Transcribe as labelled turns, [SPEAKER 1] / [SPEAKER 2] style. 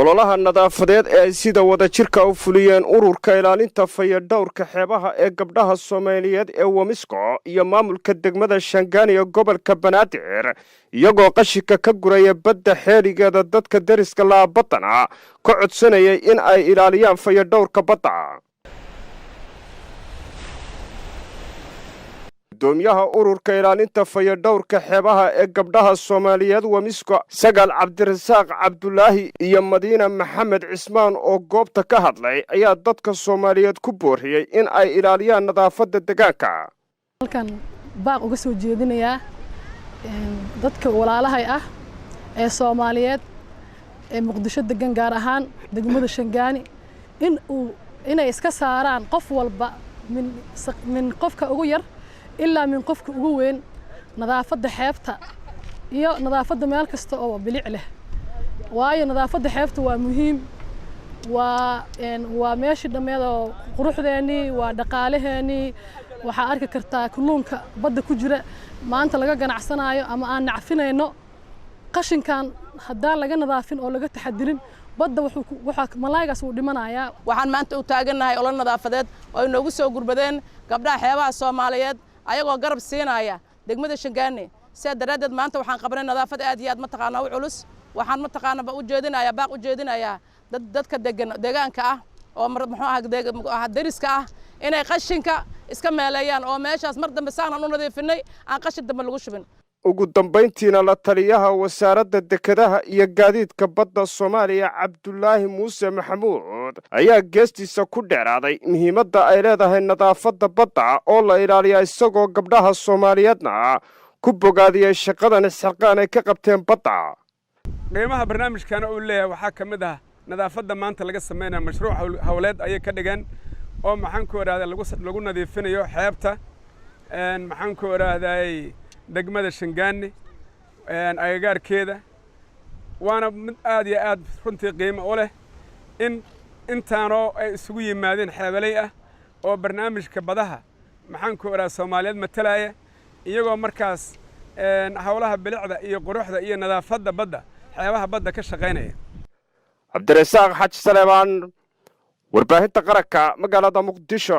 [SPEAKER 1] ololaha nadaafadeed ee ay sida wadajirka u fuliyeen ururka ilaalinta fayadhowrka xeebaha ee gabdhaha Soomaaliyeed ee Wamisko iyo maamulka degmada Shangaan iyo gobolka Banaadir iyagoo qashinka ka guraya badda xeeligeeda dadka deriska la badana ka codsanayay in ay ilaaliyaan fayadhowrka badda. gudoomiyaha ururka ilaalinta fayadhowrka xeebaha ee gabdhaha Soomaaliyeed Wamisko Sagaal Cabdirasaaq Cabdulaahi iyo Madiina Maxamed Cismaan oo goobta ka hadlay ayaa dadka Soomaaliyeed ku booriyay in ay ilaaliyaan nadaafadda deegaanka.
[SPEAKER 2] halkan baaq uga soo jeedinayaa dadka walaalahay ah ee Soomaaliyeed ee Muqdisho degan gaar ahaan degmada Shangaani inay iska saaraan qof walba min qofka ugu yar ilaa min qofka ugu weyn nadaafadda xeebta iyo nadaafadda meel kasta oo bilic leh waayo nadaafadda xeebta waa muhiim waa meeshii dhammeed oo quruxdeeni waa dhaqaalaheeni waxa arki kartaa kalluunka badda ku jira maanta laga ganacsanayo ama aan nacfinayno qashinkan haddaan laga nadaafin oo laga taxadirin badda waxa malaaygaas uu dhimanayaa.
[SPEAKER 3] waxaan maanta u taaganahay olol nadaafadeed oo inoogu soo gurbadeen gabdhaha xeebaha Soomaaliyeed ayagoo garab siinaya degmada Shangaani sida daradeed maanta waxaan qabanay nadaafad aad iyo aad ma taqaana u culus waxaan ma taqaana ba u jeedinayaa baaq u jeedinayaa dadka deegaanka ah oo muxuu ah deriska ah inay qashinka iska meeleeyaan oo meeshaas mar dambe saanan u nadiifinay aan qashin dambe lagu shubin.
[SPEAKER 1] ugu dambeyntiina la taliyaha wasaaradda dekedaha iyo gaadiidka badda Soomaaliya Cabdulaahi Muuse Maxamuud ayaa geestiisa ku dheeraaday muhiimadda ay leedahay nadaafadda badda oo la ilaaliyo isagoo gabdhaha Soomaaliyeedna ku bogaadiyay shaqadan isxilqaan ay ka qabteen badda.
[SPEAKER 4] qiimaha barnaamijkan uu leeyahay waxaa ka mid ah nadaafadda maanta laga sameeyo mashruuc hawleed ay ka dhigan oo maxaan ku waraahday lagu nadiifinayo xeebta maxaan ku waraahday degmada Shangaani agagaarkeeda waana mid aad iyo aad runtii qiimo u leh intaanoo ay isugu yimaadeen xeebelay ah oo barnaamijka badaha maxaan ku waraahday Soomaaliyeed matalaya iyagoo markaas hawlaha bilicda iyo quruxda iyo nadaafadda badda xeebaha badda ka shaqeynaya.
[SPEAKER 1] Cabdirasaaq Xaj Saleebaan warbaahinta qaranka magaalada Muqdisho.